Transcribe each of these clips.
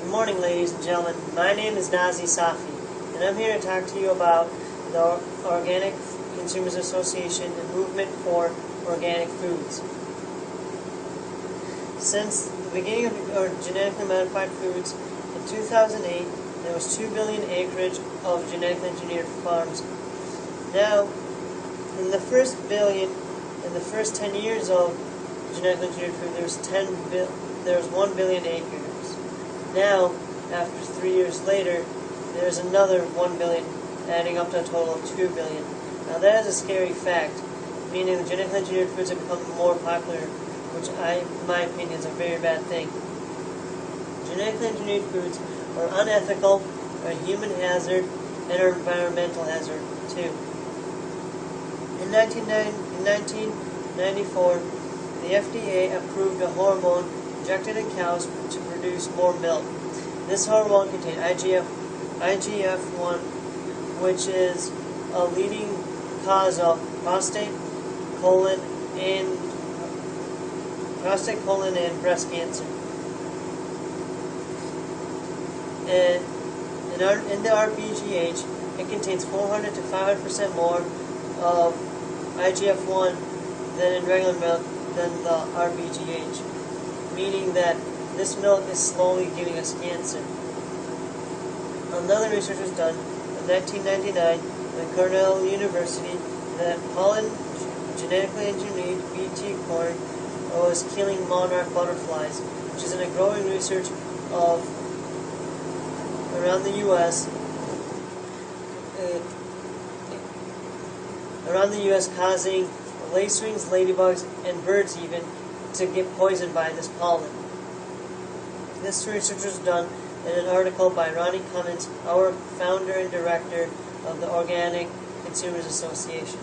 Good morning, ladies and gentlemen. My name is Nazih Safi, and I'm here to talk to you about the Organic Consumers Association and movement for organic foods. Since the beginning of genetically modified foods in 2008, there was 2 billion acreage of genetically engineered farms. Now, in the first 10 years of genetically engineered food, there was 1 billion acres. Now, after 3 years later, there's another 1 billion, adding up to a total of 2 billion. Now that is a scary fact, meaning the genetically engineered foods have become more popular, which in my opinion, is a very bad thing. Genetically engineered foods are unethical, are a human hazard, and are an environmental hazard too. In 1994, the FDA approved a hormone injected in cows to produce more milk. This hormone contained IGF-1, which is a leading cause of prostate, colon, and breast cancer. And in the RBGH, it contains 400 to 500% more of IGF-1 than in regular milk than the RBGH, meaning that this milk is slowly giving us cancer. Another research was done in 1999 at Cornell University that pollen genetically engineered BT corn was killing monarch butterflies, which is in a growing research of around the U.S. causing lacewings, ladybugs, and birds even to get poisoned by this pollen. This research was done in an article by Ronnie Cummins, our founder and director of the Organic Consumers Association.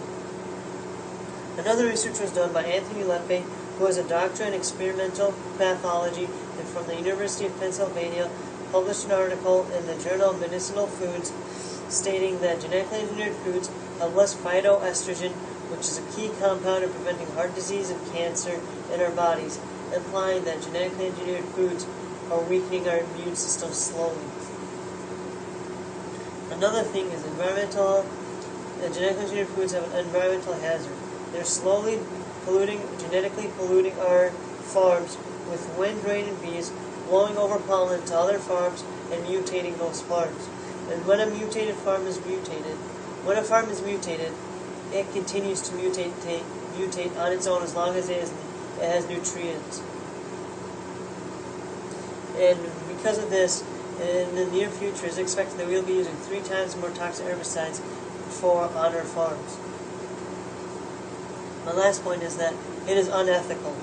Another research was done by Anthony Lepe, who is a doctor in experimental pathology and from the University of Pennsylvania, published an article in the Journal of Medicinal Foods stating that genetically engineered foods have less phytoestrogen, which is a key compound in preventing heart disease and cancer in our bodies, implying that genetically engineered foods are weakening our immune system slowly. Another thing is genetically engineered foods have an environmental hazard. They're slowly genetically polluting our farms with wind, rain, and bees, blowing over pollen to other farms and mutating those farms. And when a farm is mutated, it continues to mutate on its own as long as it has nutrients. And because of this, in the near future, it's expected that we'll be using 3 times more toxic herbicides on our farms. My last point is that it is unethical.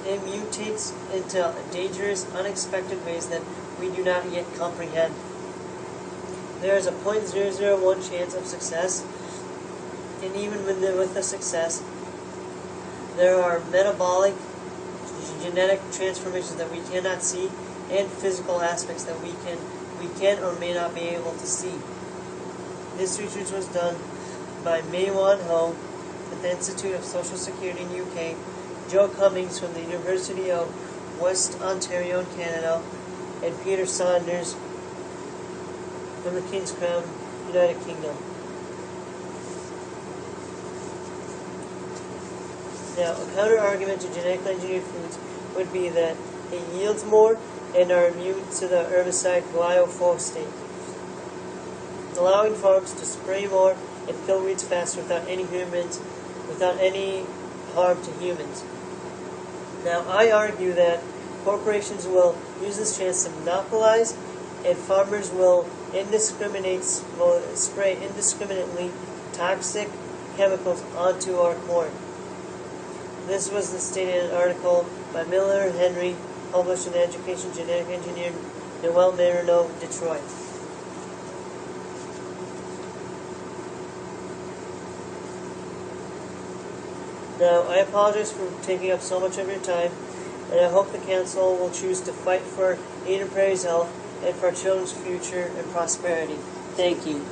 It mutates into dangerous, unexpected ways that we do not yet comprehend. There is a 0.001 chance of success, and even with the success, there are metabolic, genetic transformations that we cannot see, and physical aspects that we can or may not be able to see. This research was done by Mei Wan Ho at the Institute of Social Security in UK, Joe Cummings from the University of West Ontario in Canada, and Peter Saunders from the King's Crown, United Kingdom. Now, a counter-argument to genetically engineered foods would be that it yields more and are immune to the herbicide glyphosate, allowing farms to spray more and kill weeds faster without any harm to humans. Now, I argue that corporations will use this chance to monopolize, and farmers will spray indiscriminately toxic chemicals onto our corn. This was stated in an article by Miller Henry, published in Education Genetic Engineer, Noel Marino, Detroit. Now, I apologize for taking up so much of your time, and I hope the Council will choose to fight for Eden Prairie's health and for our children's future and prosperity. Thank you.